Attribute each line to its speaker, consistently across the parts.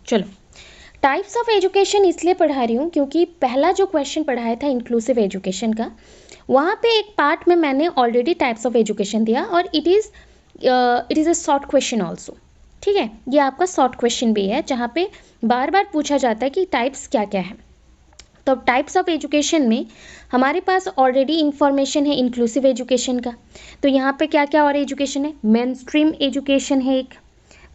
Speaker 1: चलो, types of education इसलिए पढ़ा रही हूँ क्योंकि पहला जो क्वेश्चन पढ़ाया था इंक्लूसिव एजुकेशन का, वहाँ पे एक पार्ट में मैंने ऑलरेडी टाइप्स ऑफ एजुकेशन दिया और it is a short question also. ठीक है, ये आपका शॉर्ट क्वेश्चन भी है जहाँ पे बार बार पूछा जाता है कि टाइप्स क्या क्या है। तो अब टाइप्स ऑफ एजुकेशन में हमारे पास ऑलरेडी इंफॉर्मेशन है इंक्लूसिव एजुकेशन का। तो यहाँ पे क्या क्या और एजुकेशन है, मेन स्ट्रीम एजुकेशन है एक,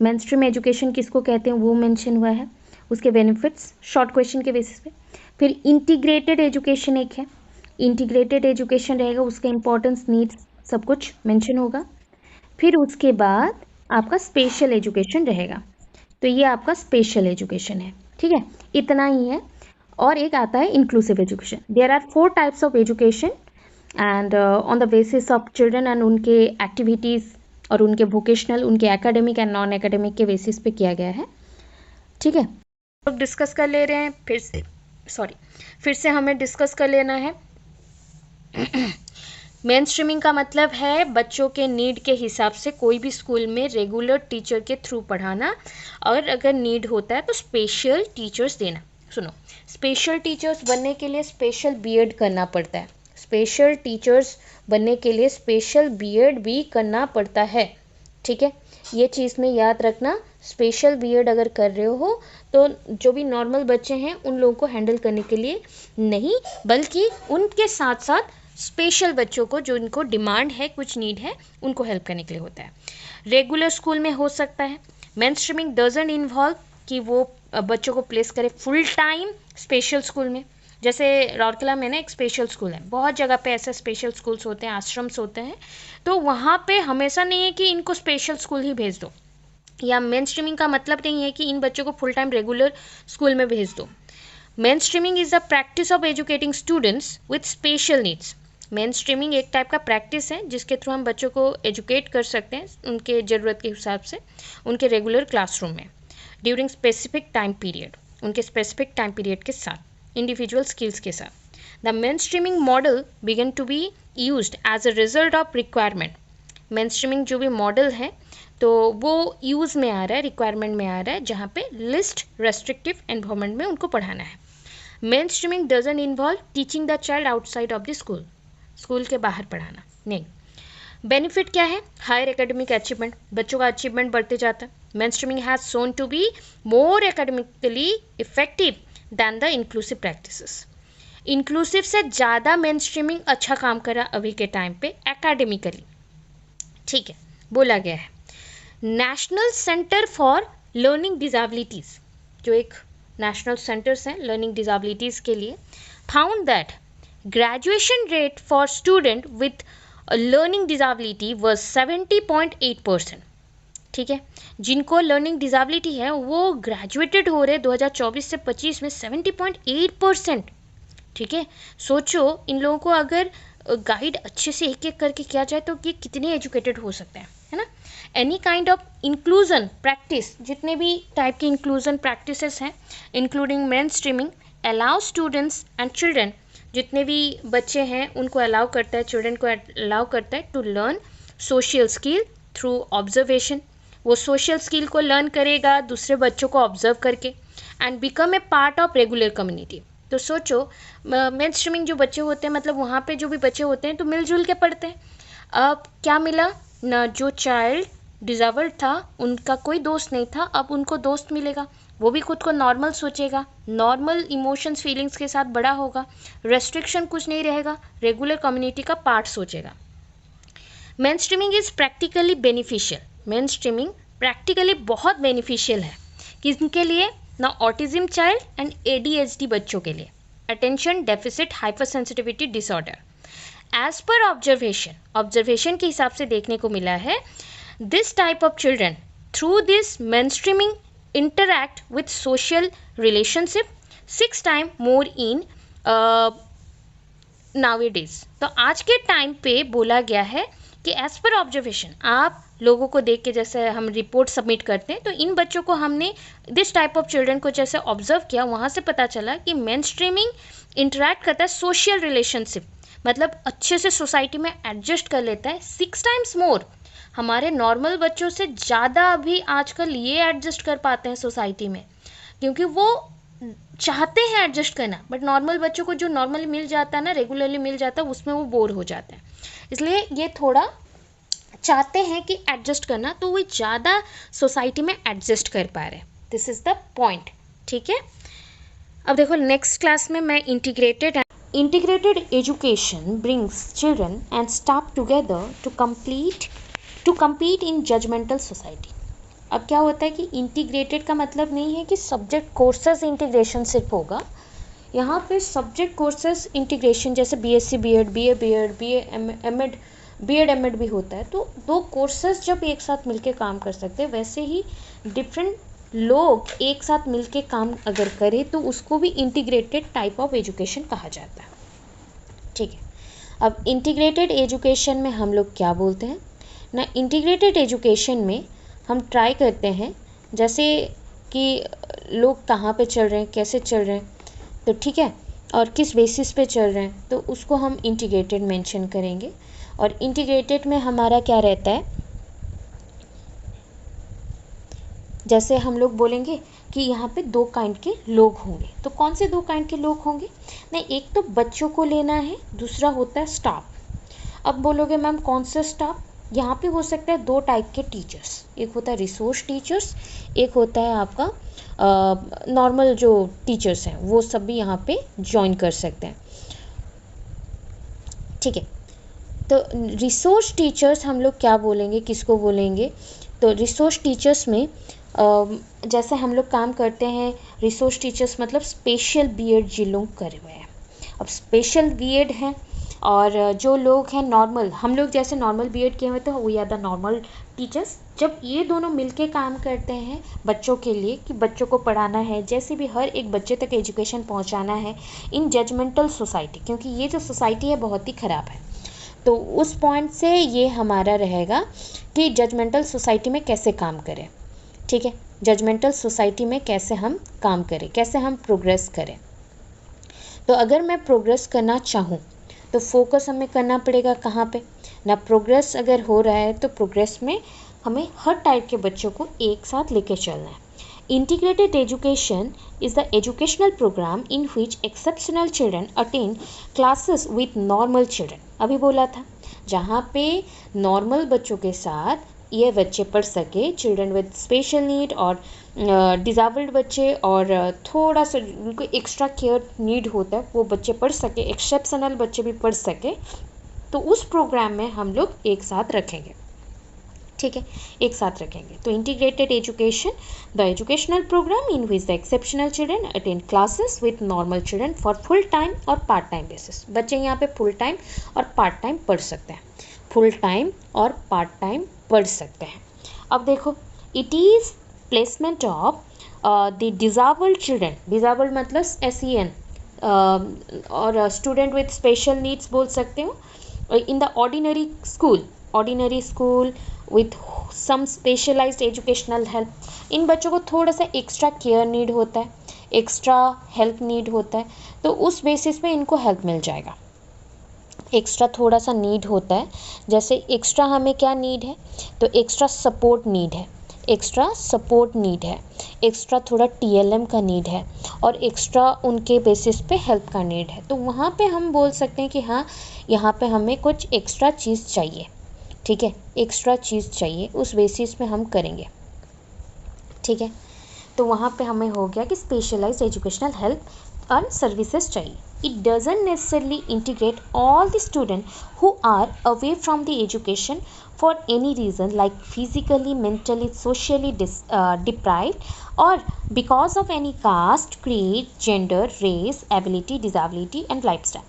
Speaker 1: मेन स्ट्रीम एजुकेशन किसको कहते हैं वो मेंशन हुआ है, उसके बेनिफिट्स शॉर्ट क्वेश्चन के बेसिस पे। फिर इंटीग्रेटेड एजुकेशन एक है, इंटीग्रेटेड एजुकेशन रहेगा, उसका इंपॉर्टेंस नीड्स सब कुछ मेंशन होगा। फिर उसके बाद आपका स्पेशल एजुकेशन रहेगा, तो ये आपका स्पेशल एजुकेशन है। ठीक है, इतना ही है। और एक आता है inclusive education. There are 4 types of education and on the basis of children and उनके एक्टिविटीज़ और उनके वोकेशनल, उनके एकेडमिक एंड नॉन एकेडमिक के बेसिस पे किया गया है। ठीक है, अब डिस्कस कर ले रहे हैं फिर से हमें डिस्कस कर लेना है। मेन स्ट्रीमिंग का मतलब है बच्चों के नीड के हिसाब से कोई भी स्कूल में रेगुलर टीचर के थ्रू पढ़ाना, और अगर नीड होता है तो स्पेशल टीचर्स देना। सुनो, स्पेशल टीचर्स बनने के लिए स्पेशल बीएड करना पड़ता है, स्पेशल टीचर्स बनने के लिए स्पेशल बीएड भी करना पड़ता है। ठीक है, ये चीज़ में याद रखना। स्पेशल बीएड अगर कर रहे हो तो जो भी नॉर्मल बच्चे हैं उन लोगों को हैंडल करने के लिए नहीं, बल्कि उनके साथ साथ स्पेशल बच्चों को जो इनको डिमांड है, कुछ नीड है, उनको हेल्प करने के लिए होता है। रेगुलर स्कूल में हो सकता है। मेन स्ट्रीमिंग डजंट इन्वॉल्व कि वो बच्चों को प्लेस करे फुल टाइम स्पेशल स्कूल में। जैसे राउरकेला में ना एक स्पेशल स्कूल है, बहुत जगह पे ऐसे स्पेशल स्कूल्स होते हैं, आश्रम्स होते हैं, तो वहाँ पे हमेशा नहीं है कि इनको स्पेशल स्कूल ही भेज दो, या मेन स्ट्रीमिंग का मतलब नहीं है कि इन बच्चों को फुल टाइम रेगुलर स्कूल में भेज दो। Main streaming is the practice of educating students with special needs. Main streaming एक टाइप का प्रैक्टिस है जिसके थ्रू हम बच्चों को एजुकेट कर सकते हैं उनके ज़रूरत के हिसाब से उनके रेगुलर क्लासरूम में, ड्यूरिंग स्पेसिफिक टाइम पीरियड, उनके स्पेसिफिक टाइम पीरियड के साथ, इंडिविजुअल स्किल्स के साथ। The mainstreaming model began to be used as a result of requirement. Mainstreaming जो भी मॉडल है तो वो यूज़ में आ रहा है, रिक्वायरमेंट में आ रहा है, जहाँ पे लिस्ट रेस्ट्रिक्टिव एनवायरमेंट में उनको पढ़ाना है। Main streaming doesn't involve teaching the child outside of the school, school के बाहर पढ़ाना नहीं। बेनिफिट क्या है, हायर एकेडमिक अचीवमेंट, बच्चों का अचीवमेंट बढ़ते जाता है। Mainstreaming has shown to be more academically effective than the inclusive practices. Inclusive से ज़्यादा मेन स्ट्रीमिंग अच्छा काम करा अभी के टाइम पे एकेडमिकली। ठीक है, बोला गया है national centre for learning disabilities, जो एक नेशनल सेंटर्स हैं लर्निंग डिसेबिलिटीज़ के लिए, found that graduation rate for student with learning disability was 70.8%। ठीक है, जिनको लर्निंग डिसेबिलिटी है वो ग्रेजुएटेड हो रहे 2024 से 25 में 70.8%। ठीक है, सोचो इन लोगों को अगर गाइड अच्छे से एक एक करके किया जाए तो ये कितने एजुकेटेड हो सकते हैं, है ना। Any kind of inclusion practice, जितने भी टाइप के इंक्लूजन प्रैक्टिसेस हैं including main streaming, allow students and children, जितने भी बच्चे हैं उनको अलाउ करता है, चिल्ड्रन को अलाउ करता है to learn social skill through observation. वो सोशल स्किल को लर्न करेगा दूसरे बच्चों को ऑब्जर्व करके and become a part of regular community. तो सोचो मेन स्ट्रीमिंग जो बच्चे होते हैं, मतलब वहाँ पे जो भी बच्चे होते हैं तो मिलजुल के पढ़ते हैं। अब क्या मिला ना, जो चाइल्ड डिसेबल्ड था उनका कोई दोस्त नहीं था, अब उनको दोस्त मिलेगा, वो भी खुद को नॉर्मल सोचेगा, नॉर्मल इमोशंस फीलिंग्स के साथ बड़ा होगा, रेस्ट्रिक्शन कुछ नहीं रहेगा, रेगुलर कम्युनिटी का पार्ट सोचेगा। Main streaming is practically beneficial, main streaming practically बहुत बेनिफिशियल है किसके लिए ना, ऑटिज्म चाइल्ड एंड ADHD बच्चों के लिए, attention deficit hyper sensitivity disorder. As पर ऑब्जर्वेशन के हिसाब से देखने को मिला है, this type of children through this mainstreaming interact with social relationship 6 times more in nowadays। तो आज के टाइम पे बोला गया है कि एज पर ऑब्जर्वेशन, आप लोगों को देख के जैसे हम रिपोर्ट सबमिट करते हैं तो इन बच्चों को हमने दिस टाइप ऑफ चिल्ड्रन को जैसे ऑब्जर्व किया, वहाँ से पता चला कि मेन स्ट्रीमिंग इंटरेक्ट करता है सोशल रिलेशनशिप, मतलब अच्छे से सोसाइटी में एडजस्ट कर लेता है 6 times मोर। हमारे नॉर्मल बच्चों से ज़्यादा अभी आजकल ये एडजस्ट कर पाते हैं सोसाइटी में। क्योंकि वो चाहते हैं एडजस्ट करना, बट नॉर्मल बच्चों को जो नॉर्मली मिल जाता है ना, रेगुलरली मिल जाता है, उसमें वो बोर हो जाता है। इसलिए ये थोड़ा चाहते हैं कि एडजस्ट करना, तो वो ज़्यादा सोसाइटी में एडजस्ट कर पा रहे हैं। This is the point. ठीक है, अब देखो नेक्स्ट क्लास में मैं integrated education brings children and staff together to compete in judgmental society. अब क्या होता है कि इंटीग्रेटेड का मतलब नहीं है कि सब्जेक्ट कोर्सेज इंटीग्रेशन सिर्फ होगा। यहाँ पे सब्जेक्ट कोर्सेज इंटीग्रेशन जैसे BSc BEd, BA BEd, BA MEd, BEd MEd भी होता है, तो दो कोर्सेज जब एक साथ मिलके काम कर सकते हैं, वैसे ही डिफरेंट लोग एक साथ मिलके काम अगर करें तो उसको भी इंटीग्रेटेड टाइप ऑफ एजुकेशन कहा जाता है। ठीक है, अब इंटीग्रेटेड एजुकेशन में हम लोग क्या बोलते हैं ना, इंटीग्रेटेड एजुकेशन में हम ट्राई करते हैं जैसे कि लोग कहाँ पे चल रहे हैं, कैसे चल रहे हैं, तो ठीक है, और किस बेसिस पे चल रहे हैं, तो उसको हम इंटीग्रेटेड मेंशन करेंगे। और इंटीग्रेटेड में हमारा क्या रहता है, जैसे हम लोग बोलेंगे कि यहाँ पे दो काइंड के लोग होंगे, तो कौन से दो काइंड के लोग होंगे, नहीं एक तो बच्चों को लेना है, दूसरा होता है स्टाफ। अब बोलोगे मैम कौन सा स्टाफ, यहाँ पे हो सकता है दो टाइप के टीचर्स, एक होता है रिसोर्स टीचर्स, एक होता है आपका नॉर्मल जो टीचर्स हैं, वो सब भी यहाँ पे ज्वाइन कर सकते हैं। ठीक है, तो रिसोर्स टीचर्स हम लोग क्या बोलेंगे, किसको बोलेंगे, तो रिसोर्स टीचर्स में जैसे हम लोग काम करते हैं, रिसोर्स टीचर्स मतलब स्पेशल बीएड जिन लोग करे हुए हैं। अब स्पेशल बीएड हैं और जो लोग हैं नॉर्मल, हम लोग जैसे नॉर्मल बीएड किए हुए, तो we are the normal teachers. जब ये दोनों मिलके काम करते हैं बच्चों के लिए कि बच्चों को पढ़ाना है, जैसे भी हर एक बच्चे तक एजुकेशन पहुंचाना है इन जजमेंटल सोसाइटी, क्योंकि ये जो सोसाइटी है बहुत ही ख़राब है, तो उस पॉइंट से ये हमारा रहेगा कि जजमेंटल सोसाइटी में कैसे काम करें। ठीक है, जजमेंटल सोसाइटी में कैसे हम काम करें, कैसे हम प्रोग्रेस करें। तो अगर मैं प्रोग्रेस करना चाहूँ तो फोकस हमें करना पड़ेगा कहाँ पे ना, प्रोग्रेस अगर हो रहा है तो प्रोग्रेस में हमें हर टाइप के बच्चों को एक साथ लेके चलना है। Integrated education is the educational program in which exceptional children attend classes with normal children। अभी बोला था, जहाँ पे नॉर्मल बच्चों के साथ ये बच्चे पढ़ सके, चिल्ड्रन विद स्पेशल नीड और डिजेबल्ड बच्चे और थोड़ा सा उनको एक्स्ट्रा केयर नीड होता है, वो बच्चे पढ़ सके, एक्सेप्शनल बच्चे भी पढ़ सके, तो उस प्रोग्राम में हम लोग एक साथ रखेंगे। ठीक है, एक साथ रखेंगे। तो integrated education the educational programme in which the exceptional children attend classes with normal children for full time और पार्ट टाइम बेसिस। बच्चे यहाँ पे फुल टाइम और पार्ट टाइम पढ़ सकते हैं, फुल टाइम और पार्ट टाइम पढ़ सकते हैं। अब देखो, it is placement of the disabled children, disabled मतलब SEN और स्टूडेंट विथ स्पेशल नीड्स बोल सकते हो, in the ordinary school with some specialised educational help. इन बच्चों को थोड़ा सा एक्स्ट्रा केयर नीड होता है, एक्स्ट्रा हेल्प नीड होता है, तो उस बेसिस पे इनको हेल्प मिल जाएगा। एक्स्ट्रा थोड़ा सा नीड होता है, जैसे एक्स्ट्रा हमें क्या नीड है, तो एक्स्ट्रा सपोर्ट नीड है, एक्स्ट्रा सपोर्ट नीड है, एक्स्ट्रा थोड़ा TLM का नीड है और एक्स्ट्रा उनके बेसिस पे हेल्प का नीड है। तो वहाँ पे हम बोल सकते हैं कि हाँ, यहाँ पे हमें कुछ एक्स्ट्रा चीज़ चाहिए। ठीक है, एक्स्ट्रा चीज़ चाहिए, उस बेसिस पे हम करेंगे। ठीक है, तो वहाँ पे हमें हो गया कि स्पेशलाइज्ड एजुकेशनल हेल्प और सर्विसेज चाहिए। It doesn't necessarily integrate all the students who are away from the education for any reason like physically, mentally, socially deprived or because of any caste, creed, gender, race, ability, disability and lifestyle।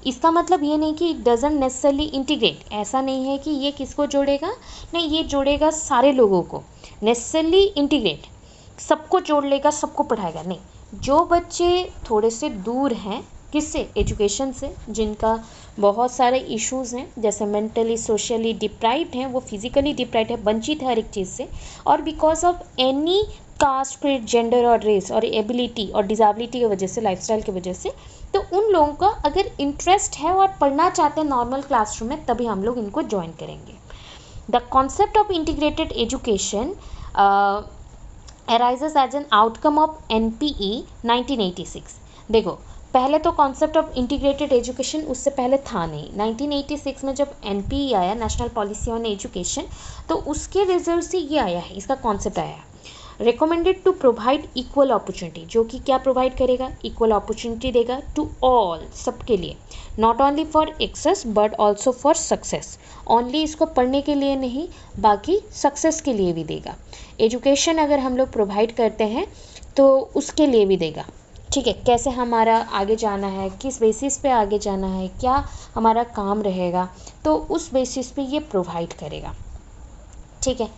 Speaker 1: इसका मतलब ये नहीं कि it doesn't necessarily integrate, ऐसा नहीं है कि ये किसको जोड़ेगा, नहीं ये जोड़ेगा सारे लोगों को। necessarily integrate सबको जोड़ लेगा, सबको पढ़ाएगा, नहीं, जो बच्चे थोड़े से दूर हैं किससे, एजुकेशन से, जिनका बहुत सारे इश्यूज़ हैं, जैसे मेंटली सोशली डिप्राइव्ड हैं, वो फिजिकली डिप्राइव्ड है, वंचित है हर एक चीज़ से, और because of any caste, creed, gender और रेस और एबिलिटी और डिजेबिलिटी की वजह से, लाइफस्टाइल की वजह से, तो उन लोगों का अगर इंटरेस्ट है और पढ़ना चाहते हैं नॉर्मल क्लासरूम में, तभी हम लोग इनको ज्वाइन करेंगे। The concept of integrated education arises as an outcome of NPE 1986। देखो, पहले तो कॉन्सेप्ट ऑफ इंटीग्रेटेड एजुकेशन उससे पहले था नहीं। 1986 में जब NPE आया, नेशनल पॉलिसी ऑन एजुकेशन, तो उसके रिजल्ट से ये आया है, इसका कॉन्सेप्ट आया है। Recommended to provide equal opportunity, जो कि क्या प्रोवाइड करेगा, इक्वल अपॉर्चुनिटी देगा टू ऑल, सबके लिए, not only for access but also for success. Only इसको पढ़ने के लिए नहीं, बाकी सक्सेस के लिए भी देगा। एजुकेशन अगर हम लोग प्रोवाइड करते हैं तो उसके लिए भी देगा। ठीक है, कैसे हमारा आगे जाना है, किस बेसिस पे आगे जाना है, क्या हमारा काम रहेगा, तो उस बेसिस पे ये प्रोवाइड करेगा। ठीक है,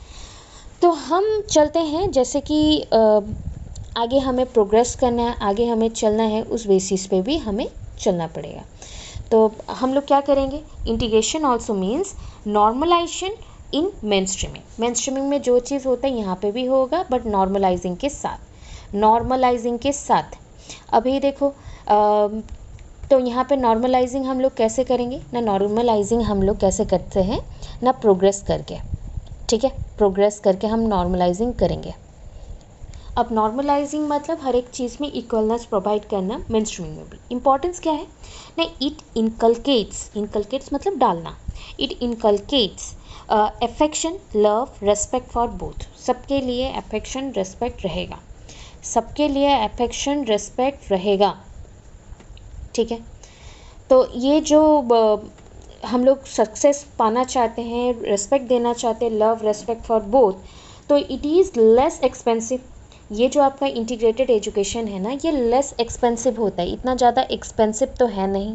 Speaker 1: तो हम चलते हैं, जैसे कि आगे हमें प्रोग्रेस करना है, आगे हमें चलना है, उस बेसिस पे भी हमें चलना पड़ेगा। तो हम लोग क्या करेंगे, इंटीग्रेशन ऑल्सो मीन्स नॉर्मलाइजेशन इन मेन स्ट्रीमिंग। मेन स्ट्रीमिंग में जो चीज़ होता है यहाँ पे भी होगा, बट नॉर्मलाइजिंग के साथ, नॉर्मलाइजिंग के साथ। अभी देखो तो यहाँ पे नॉर्मलाइजिंग हम लोग कैसे करेंगे ना, नॉर्मलाइजिंग हम लोग कैसे करते हैं ना, प्रोग्रेस करके। ठीक है, प्रोग्रेस करके हम नॉर्मलाइजिंग करेंगे। अब नॉर्मलाइजिंग मतलब हर एक चीज़ में इक्वलनेस प्रोवाइड करना, मेन स्ट्रीमिंग में भी। इंपॉर्टेंस क्या है ना, इट इनकलकेट्स, इनकलकेट्स मतलब डालना, it inculcates affection, love, respect for both. सबके लिए अफेक्शन, रेस्पेक्ट रहेगा, सबके लिए अफेक्शन, रेस्पेक्ट रहेगा। ठीक है, तो ये जो हम लोग सक्सेस पाना चाहते हैं, रेस्पेक्ट देना चाहते हैं, लव, रेस्पेक्ट फॉर बोथ, तो इट इज़ लेस एक्सपेंसिव। ये जो आपका इंटीग्रेटेड एजुकेशन है ना, ये लेस एक्सपेंसिव होता है, इतना ज़्यादा एक्सपेंसिव तो है नहीं,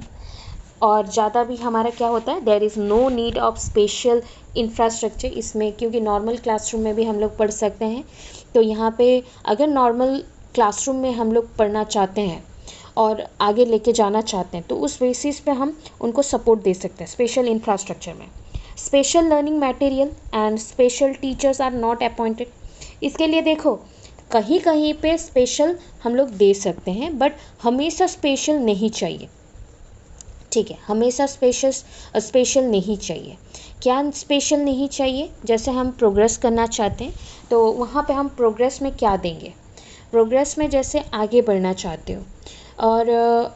Speaker 1: और ज़्यादा भी हमारा क्या होता है, there is no need of special infrastructure इसमें, क्योंकि नॉर्मल क्लासरूम में भी हम लोग पढ़ सकते हैं। तो यहाँ पे अगर नॉर्मल क्लासरूम में हम लोग पढ़ना चाहते हैं और आगे लेके जाना चाहते हैं, तो उस बेसिस पे हम उनको सपोर्ट दे सकते हैं स्पेशल इंफ्रास्ट्रक्चर में। Special learning material and special teachers are not appointed. इसके लिए देखो, कहीं कहीं पे स्पेशल हम लोग दे सकते हैं, बट हमेशा स्पेशल नहीं चाहिए। ठीक है, हमेशा स्पेशल नहीं चाहिए। क्या स्पेशल नहीं चाहिए, जैसे हम प्रोग्रेस करना चाहते हैं, तो वहाँ पे हम प्रोग्रेस में क्या देंगे, प्रोग्रेस में जैसे आगे बढ़ना चाहते हो, और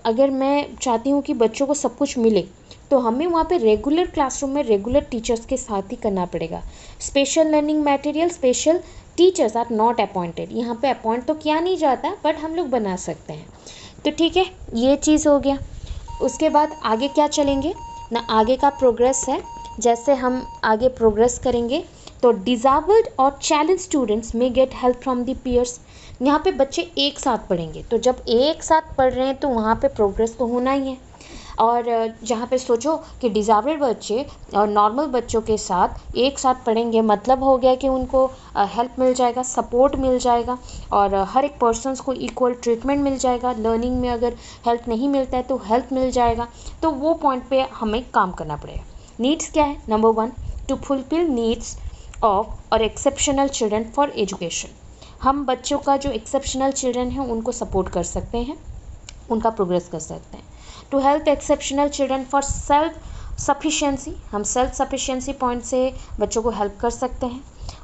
Speaker 1: अगर मैं चाहती हूँ कि बच्चों को सब कुछ मिले, तो हमें वहाँ पे रेगुलर क्लासरूम में रेगुलर टीचर्स के साथ ही करना पड़ेगा। Special learning material, special teachers are not appointed, यहाँ पे अपॉइंट तो किया नहीं जाता, बट हम लोग बना सकते हैं। तो ठीक है, ये चीज़ हो गया। उसके बाद आगे क्या चलेंगे ना, आगे का प्रोग्रेस है, जैसे हम आगे प्रोग्रेस करेंगे तो डिसेबल्ड और चैलेंज स्टूडेंट्स में get help from the peers. यहाँ पे बच्चे एक साथ पढ़ेंगे, तो जब एक साथ पढ़ रहे हैं तो वहाँ पे प्रोग्रेस तो होना ही है। और जहाँ पे सोचो कि डिसेबल्ड बच्चे और नॉर्मल बच्चों के साथ एक साथ पढ़ेंगे, मतलब हो गया कि उनको हेल्प मिल जाएगा, सपोर्ट मिल जाएगा, और हर एक पर्सन्स को इक्वल ट्रीटमेंट मिल जाएगा। लर्निंग में अगर हेल्प नहीं मिलता है तो हेल्प मिल जाएगा, तो वो पॉइंट पे हमें काम करना पड़ेगा। नीड्स क्या है, number 1 to fulfil needs of और एक्सेप्शनल चिल्ड्रन फॉर एजुकेशन। हम बच्चों का जो एक्सेप्शनल चिल्ड्रन है उनको सपोर्ट कर सकते हैं, उनका प्रोग्रेस कर सकते हैं। To help exceptional children for self sufficiency, हम सेल्फ सफिशिएंसी पॉइंट से बच्चों को हेल्प कर सकते हैं।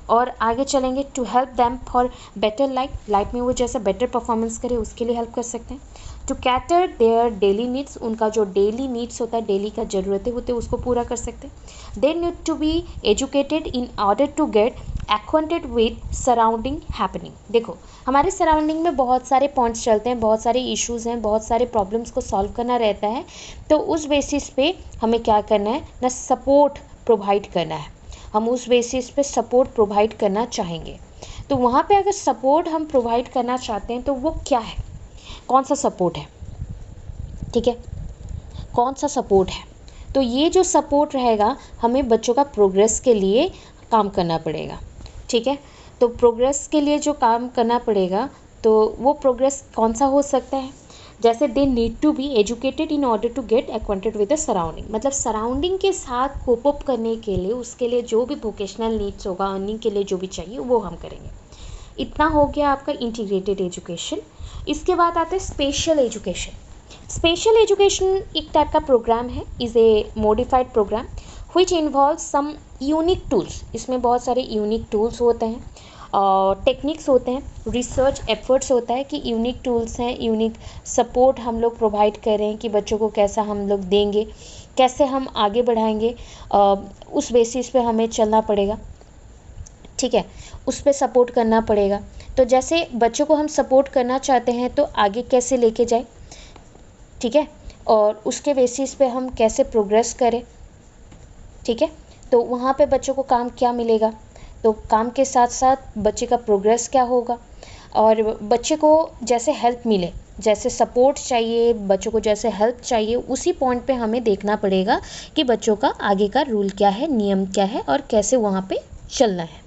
Speaker 1: और आगे चलेंगे, to help them for better life में वो जैसे बेटर परफॉर्मेंस करे उसके लिए हेल्प कर सकते हैं। To cater their daily needs, उनका जो डेली नीड्स होता है, डेली का ज़रूरतें होती है, उसको पूरा कर सकते हैं। They need to be educated in order to get acquainted with surrounding happening. देखो, हमारे सराउंडिंग में बहुत सारे पॉइंट्स चलते हैं, बहुत सारे इश्यूज़ हैं, बहुत सारे प्रॉब्लम्स को सॉल्व करना रहता है, तो उस बेसिस पे हमें क्या करना है ना, सपोर्ट प्रोवाइड करना है। हम उस बेसिस पे सपोर्ट प्रोवाइड करना चाहेंगे। तो वहाँ पे अगर सपोर्ट हम प्रोवाइड करना चाहते हैं तो वो क्या है, कौन सा सपोर्ट है, ठीक है, कौन सा सपोर्ट है। तो ये जो सपोर्ट रहेगा, हमें बच्चों का प्रोग्रेस के लिए काम करना पड़ेगा। ठीक है, तो प्रोग्रेस के लिए जो काम करना पड़ेगा, तो वो प्रोग्रेस कौन सा हो सकता है, जैसे they need to be educated in order to get acquainted with the surrounding, मतलब सराउंडिंग के साथ कोप अप करने के लिए, उसके लिए जो भी वोकेशनल नीड्स होगा, अर्निंग के लिए जो भी चाहिए वो हम करेंगे। इतना हो गया आपका इंटीग्रेटेड एजुकेशन। इसके बाद आता है स्पेशल एजुकेशन। स्पेशल एजुकेशन एक टाइप का प्रोग्राम है, is a modified programme which involve some unique tools. इसमें बहुत सारे यूनिक टूल्स होते हैं टेक्निक्स होते हैं, रिसर्च एफर्ट्स होता है कि यूनिक टूल्स हैं, यूनिक सपोर्ट हम लोग प्रोवाइड करें कि बच्चों को कैसा हम लोग देंगे, कैसे हम आगे बढ़ाएंगे, उस बेसिस पे हमें चलना पड़ेगा। ठीक है, उस पर सपोर्ट करना पड़ेगा। तो जैसे बच्चों को हम सपोर्ट करना चाहते हैं तो आगे कैसे लेके जाए, ठीक है, और उसके बेसिस पे हम कैसे प्रोग्रेस करें। ठीक है, तो वहाँ पे बच्चों को काम क्या मिलेगा, तो काम के साथ साथ बच्चे का प्रोग्रेस क्या होगा, और बच्चे को जैसे हेल्प मिले, जैसे सपोर्ट चाहिए बच्चों को, जैसे हेल्प चाहिए, उसी पॉइंट पे हमें देखना पड़ेगा कि बच्चों का आगे का रूल क्या है, नियम क्या है और कैसे वहाँ पे चलना है।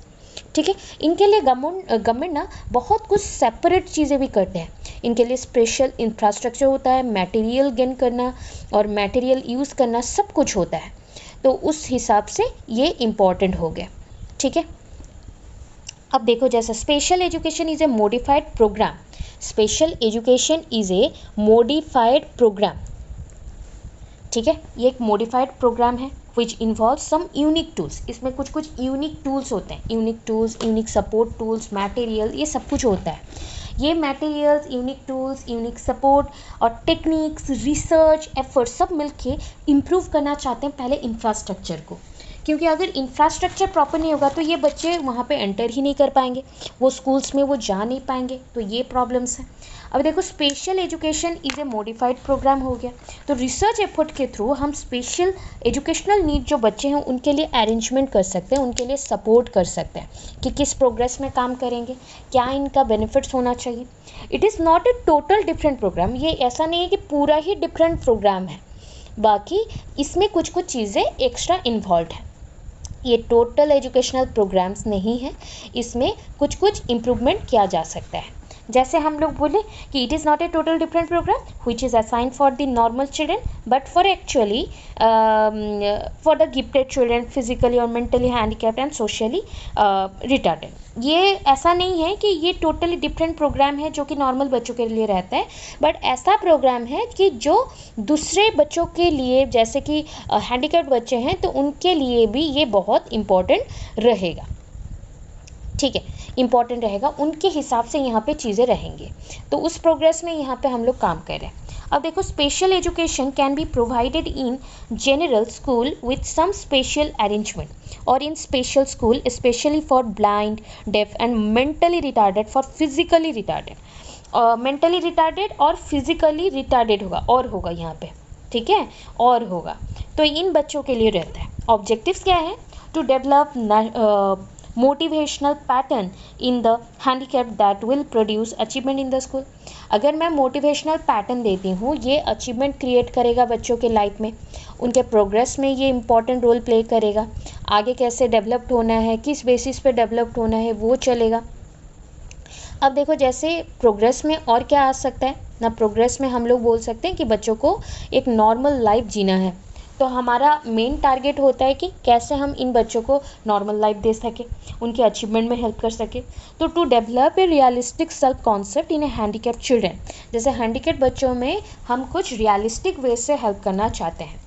Speaker 1: ठीक है, इनके लिए गवर्नमेंट ना बहुत कुछ सेपरेट चीज़ें भी करते हैं। इनके लिए स्पेशल इंफ्रास्ट्रक्चर होता है, मटेरियल गेन करना और मटेरियल यूज़ करना सब कुछ होता है। तो उस हिसाब से ये इम्पॉर्टेंट हो गया। ठीक है, अब देखो जैसे special education is a modified programme, special education is a modified programme. ठीक है, ये एक मोडिफाइड प्रोग्राम है which involve some unique tools, इसमें कुछ कुछ यूनिक टूल्स होते हैं, unique tools, unique support tools, material, ये सब कुछ होता है। ये materials, unique tools, unique support और टेक्निक्स, रिसर्च एफर्ट सब मिलके इम्प्रूव करना चाहते हैं पहले इंफ्रास्ट्रक्चर को, क्योंकि अगर इंफ्रास्ट्रक्चर प्रॉपर नहीं होगा तो ये बच्चे वहाँ पे एंटर ही नहीं कर पाएंगे, वो स्कूल्स में वो जा नहीं पाएंगे, तो ये प्रॉब्लम्स हैं। अब देखो special education is a modified programme हो गया, तो रिसर्च एफर्ट के थ्रू हम स्पेशल एजुकेशनल नीड जो बच्चे हैं उनके लिए अरेंजमेंट कर सकते हैं, उनके लिए सपोर्ट कर सकते हैं कि किस प्रोग्रेस में काम करेंगे, क्या इनका बेनिफिट्स होना चाहिए। It is not a total different programme, ये ऐसा नहीं है कि पूरा ही डिफरेंट प्रोग्राम है, बाकी इसमें कुछ कुछ चीज़ें एक्स्ट्रा इन्वॉल्व है। ये टोटल एजुकेशनल प्रोग्राम्स नहीं है, इसमें कुछ कुछ इम्प्रूवमेंट किया जा सकता है। जैसे हम लोग बोले कि it is not a total different programme which is assigned for the normal children but for actually for the gifted children, physically और mentally handicapped and socially retarded. ये ऐसा नहीं है कि ये टोटली डिफरेंट प्रोग्राम है जो कि नॉर्मल बच्चों के लिए रहता है, बट ऐसा प्रोग्राम है कि जो दूसरे बच्चों के लिए, जैसे कि हैंडीकैप्ड बच्चे हैं, तो उनके लिए भी ये बहुत इम्पोर्टेंट रहेगा। ठीक है, इम्पॉर्टेंट रहेगा, उनके हिसाब से यहाँ पे चीज़ें रहेंगी, तो उस प्रोग्रेस में यहाँ पे हम लोग काम कर रहे हैं। अब देखो special education can be provided in general school with some special arrangement और in special school specially for blind, deaf and mentally retarded, for physically retarded. Mentally retarded और फिजिकली रिटार्डेड होगा, और होगा यहाँ पे, ठीक है, और होगा, तो इन बच्चों के लिए रहता है। ऑब्जेक्टिव्स क्या है, to develop motivational pattern in the handicap that will produce achievement in the school. अगर मैं मोटिवेशनल पैटर्न देती हूँ, ये अचीवमेंट क्रिएट करेगा बच्चों के लाइफ में, उनके प्रोग्रेस में ये इंपॉर्टेंट रोल प्ले करेगा, आगे कैसे डेवलप्ड होना है, किस बेसिस पे डेवलप्ड होना है, वो चलेगा। अब देखो जैसे प्रोग्रेस में और क्या आ सकता है ना, प्रोग्रेस में हम लोग बोल सकते हैं कि बच्चों को एक नॉर्मल लाइफ जीना है, तो हमारा मेन टारगेट होता है कि कैसे हम इन बच्चों को नॉर्मल लाइफ दे सके, उनके अचीवमेंट में हेल्प कर सके। तो to develop a realistic self concept in a handicap children, जैसे हैंडीकैप बच्चों में हम कुछ रियलिस्टिक वे से हेल्प करना चाहते हैं,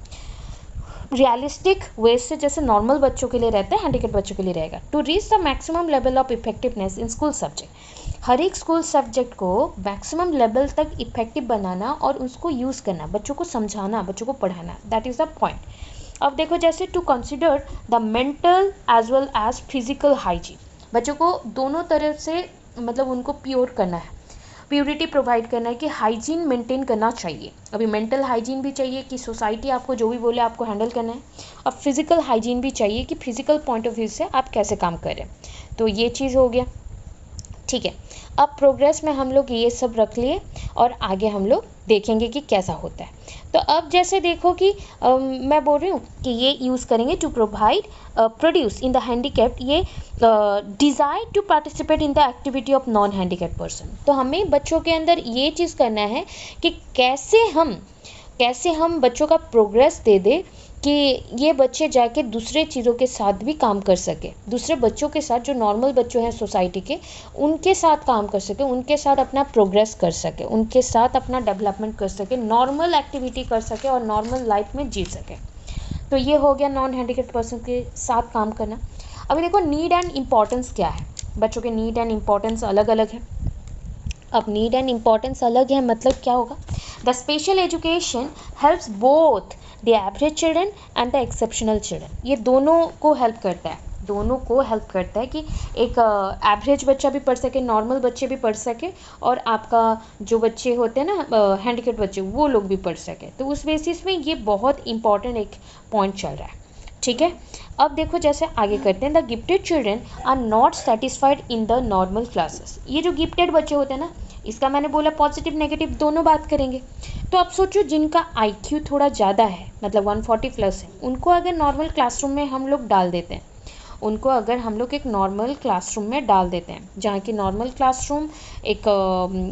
Speaker 1: रियलिस्टिक वे से जैसे नॉर्मल बच्चों के लिए रहता है, हैंडीकैप बच्चों के लिए रहेगा। To reach the maximum level of effectiveness in school subject, हर एक स्कूल सब्जेक्ट को मैक्सिमम लेवल तक इफेक्टिव बनाना और उसको यूज़ करना, बच्चों को समझाना, बच्चों को पढ़ाना, दैट इज़ द पॉइंट। अब देखो जैसे to consider the mental as well as physical hygiene, बच्चों को दोनों तरह से मतलब उनको प्योर करना है, प्योरिटी प्रोवाइड करना है कि हाइजीन मेंटेन करना चाहिए। अभी मेंटल हाइजीन भी चाहिए कि सोसाइटी आपको जो भी बोले आपको हैंडल करना है, और फिजिकल हाइजीन भी चाहिए कि फिजिकल पॉइंट ऑफ व्यू से आप कैसे काम करें, तो ये चीज़ हो गया। ठीक है, अब प्रोग्रेस में हम लोग ये सब रख लिए और आगे हम लोग देखेंगे कि कैसा होता है। तो अब जैसे देखो कि मैं बोल रही हूँ कि ये यूज़ करेंगे to provide produce in the handicapped, ये desire to participate in the activity of non handicapped person. तो हमें बच्चों के अंदर ये चीज़ करना है कि कैसे हम बच्चों का प्रोग्रेस दे दे कि ये बच्चे जाके दूसरे चीज़ों के साथ भी काम कर सके, दूसरे बच्चों के साथ जो नॉर्मल बच्चों हैं सोसाइटी के, उनके साथ काम कर सके, उनके साथ अपना प्रोग्रेस कर सके, उनके साथ अपना डेवलपमेंट कर सके, नॉर्मल एक्टिविटी कर सके और नॉर्मल लाइफ में जी सके। तो ये हो गया नॉन हैंडीकैप्ड पर्सन के साथ काम करना। अभी देखो नीड एंड इम्पॉर्टेंस क्या है, बच्चों के नीड एंड इम्पोर्टेंस अलग अलग है। अब नीड एंड इम्पोर्टेंस अलग है मतलब क्या होगा, the special education helps both the average children and the exceptional children, ये दोनों को हेल्प करता है, दोनों को हेल्प करता है कि एक एवरेज बच्चा भी पढ़ सके, नॉर्मल बच्चे भी पढ़ सके, और आपका जो बच्चे होते हैं ना हैंडीकेप बच्चे, वो लोग भी पढ़ सके। तो उस बेसिस में ये बहुत इंपॉर्टेंट एक पॉइंट चल रहा है, ठीक है। अब देखो जैसे आगे करते हैं, the gifted children are not satisfied in the normal classes. ये जो गिफ्टेड बच्चे होते हैं ना, इसका मैंने बोला पॉजिटिव नेगेटिव दोनों बात करेंगे। तो अब सोचो जिनका IQ थोड़ा ज़्यादा है, मतलब 140 प्लस है, उनको अगर नॉर्मल क्लासरूम में हम लोग डाल देते हैं, उनको अगर हम लोग एक नॉर्मल क्लासरूम में डाल देते हैं, जहाँ की नॉर्मल क्लासरूम एक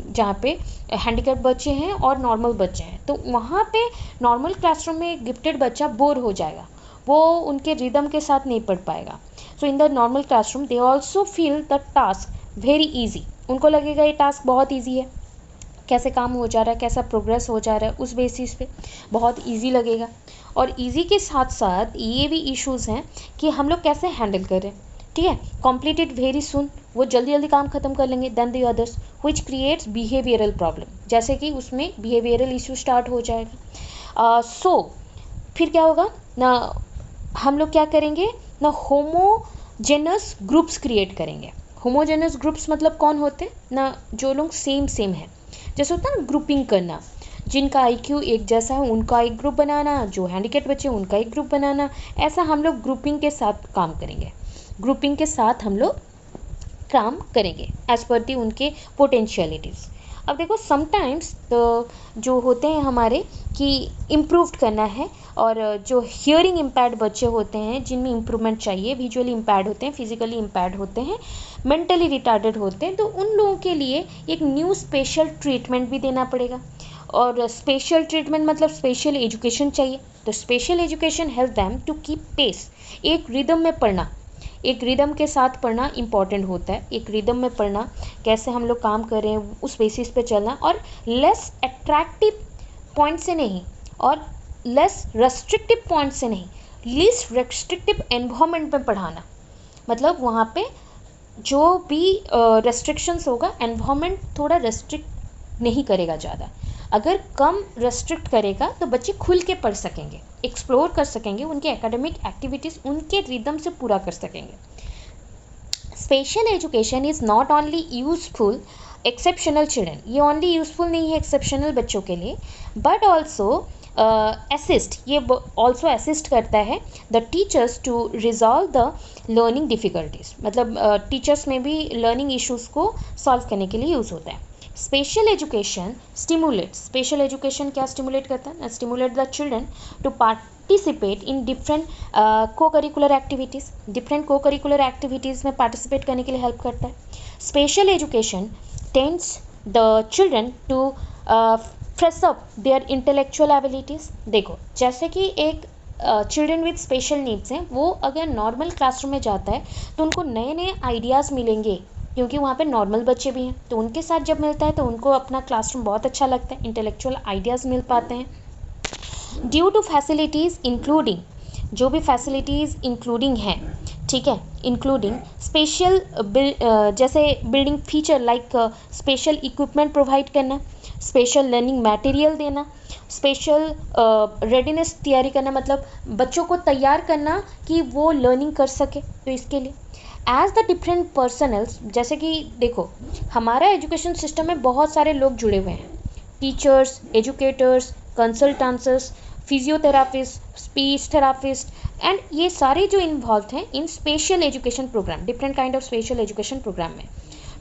Speaker 1: जहाँ पे हैंडीकैप बच्चे हैं और नॉर्मल बच्चे हैं, तो वहाँ पे नॉर्मल क्लासरूम में एक गिफ्टेड बच्चा बोर हो जाएगा, वो उनके रिदम के साथ नहीं पढ़ पाएगा। So in the normal classroom they also feel the task very easy, उनको लगेगा ये टास्क बहुत ईजी है, कैसे काम हो जा रहा है, कैसा प्रोग्रेस हो जा रहा है, उस बेसिस पे बहुत ईजी लगेगा। और ईजी के साथ साथ ये भी इश्यूज़ हैं कि हम लोग कैसे हैंडल करें, ठीक है। कॉम्प्लीटेड वेरी सुन, वो जल्दी जल्दी काम खत्म कर लेंगे then the others, which creates behavioural problem, जैसे कि उसमें बिहेवियरल इशू स्टार्ट हो जाएगा। सो फिर क्या होगा ना, हम लोग क्या करेंगे ना, होमोजेनस ग्रुप्स क्रिएट करेंगे। होमोजेनस ग्रुप्स मतलब कौन होते हैं ना, जो लोग सेम है, जैसे होता है ना ग्रुपिंग करना, जिनका IQ एक जैसा है उनका एक ग्रुप बनाना, जो हैंडीकेप बच्चे उनका एक ग्रुप बनाना, ऐसा हम लोग ग्रुपिंग के साथ काम करेंगे, ग्रुपिंग के साथ हम लोग काम करेंगे एज पर दी उनके पोटेंशियलिटीज़। अब देखो समटाइम्स तो जो होते हैं हमारे कि इम्प्रूव करना है, और जो हियरिंग इम्पैर्ड बच्चे होते हैं जिनमें इम्प्रूवमेंट चाहिए, विजुअली इम्पैर्ड होते हैं, फिजिकली इम्पैर्ड होते हैं, मेंटली रिटार्डेड होते हैं, तो उन लोगों के लिए एक न्यू स्पेशल ट्रीटमेंट भी देना पड़ेगा। और स्पेशल ट्रीटमेंट मतलब स्पेशल एजुकेशन चाहिए, तो special education help them to keep pace, एक रिदम में पढ़ना, एक रिदम के साथ पढ़ना इंपॉर्टेंट होता है, एक रिदम में पढ़ना, कैसे हम लोग काम कर रहे हैं उस बेसिस पे चलना, और लेस अट्रैक्टिव पॉइंट से नहीं और लेस रेस्ट्रिक्टिव पॉइंट से नहीं, लीस्ट रेस्ट्रिक्टिव एनवायरनमेंट में पढ़ाना, मतलब वहाँ पे जो भी रेस्ट्रिक्शंस होगा, एनवायरनमेंट थोड़ा रेस्ट्रिक्ट नहीं करेगा ज़्यादा, अगर कम रेस्ट्रिक्ट करेगा तो बच्चे खुल के पढ़ सकेंगे, एक्सप्लोर कर सकेंगे, उनके एकेडमिक एक्टिविटीज़ उनके रिदम से पूरा कर सकेंगे। Special education is not only useful exceptional children, ये ओनली यूजफुल नहीं है एक्सेप्शनल बच्चों के लिए, बट ऑल्सो असिस्ट, ये ऑल्सो असिस्ट करता है the teachers to resolve the learning difficulties, मतलब टीचर्स में भी लर्निंग इश्यूज़ को सॉल्व करने के लिए यूज़ होता है। Special education stimulates, special education क्या स्टिमुलेट करता है, stimulate the children to participate in different co curricular activities, different co curricular activities में पार्टिसिपेट करने के लिए हेल्प करता है। Special education tends the children to fresh up their intellectual abilities. देखो जैसे कि एक चिल्ड्रन विद स्पेशल नीड्स हैं, वो अगर नॉर्मल क्लासरूम में जाता है तो उनको नए नए आइडियाज़ मिलेंगे, क्योंकि वहाँ पे नॉर्मल बच्चे भी हैं, तो उनके साथ जब मिलता है तो उनको अपना क्लासरूम बहुत अच्छा लगता है, इंटेलेक्चुअल आइडियाज़ मिल पाते हैं। ड्यू टू फैसिलिटीज़ इंक्लूडिंग, जो भी फैसिलिटीज़ इंक्लूडिंग हैं, ठीक है, इंक्लूडिंग स्पेशल जैसे building feature like special equipment provide करना, स्पेशल लर्निंग मटेरियल देना, स्पेशल रेडीनेस तैयारी करना, मतलब बच्चों को तैयार करना कि वो लर्निंग कर सके, तो इसके लिए एज द डिफरेंट पर्सनल्स, जैसे कि देखो हमारा एजुकेशन सिस्टम में बहुत सारे लोग जुड़े हुए हैं, teachers, educators, consultants, physiotherapist, speech therapist, and ये सारे जो इन्वॉल्व हैं in special education programme, different kind of special education programme में,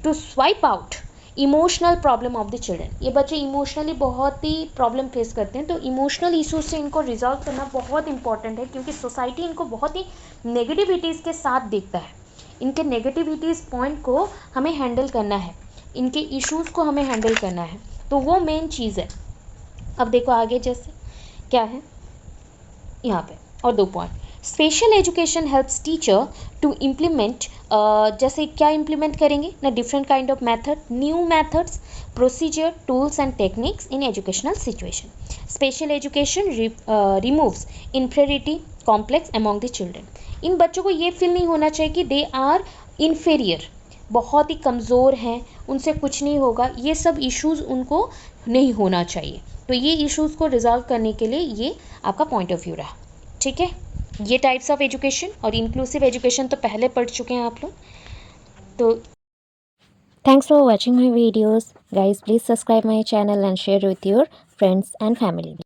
Speaker 1: to swipe out emotional problem of the children. ये बच्चे इमोशनली बहुत ही प्रॉब्लम फेस करते हैं, तो इमोशनल इशूज से इनको रिजॉल्व करना बहुत इंपॉर्टेंट है, क्योंकि सोसाइटी इनको बहुत ही नेगेटिविटीज़ के साथ देखता है, इनके नेगेटिविटीज़ पॉइंट को हमें हैंडल करना है, इनके इश्यूज़ को हमें हैंडल करना है, तो वो मेन चीज़ है। अब देखो आगे जैसे क्या है यहाँ पे, और 2 point, special education helps teacher to implement, जैसे क्या इम्प्लीमेंट करेंगे ना, different kind of method, new methods, procedure, tools and techniques in educational situation. Special education removes inferiority complex among the children. इन बच्चों को ये फील नहीं होना चाहिए कि दे आर इन्फेरियर, बहुत ही कमज़ोर हैं, उनसे कुछ नहीं होगा, ये सब इश्यूज़ उनको नहीं होना चाहिए। तो ये इश्यूज़ को रिजॉल्व करने के लिए ये आपका पॉइंट ऑफ व्यू रहा। ठीक है, ये टाइप्स ऑफ एजुकेशन और इंक्लूसिव एजुकेशन तो पहले पढ़ चुके हैं आप लोग। तो
Speaker 2: Thanks for watching my videos. Guys, please subscribe my channel and share with your friends and family.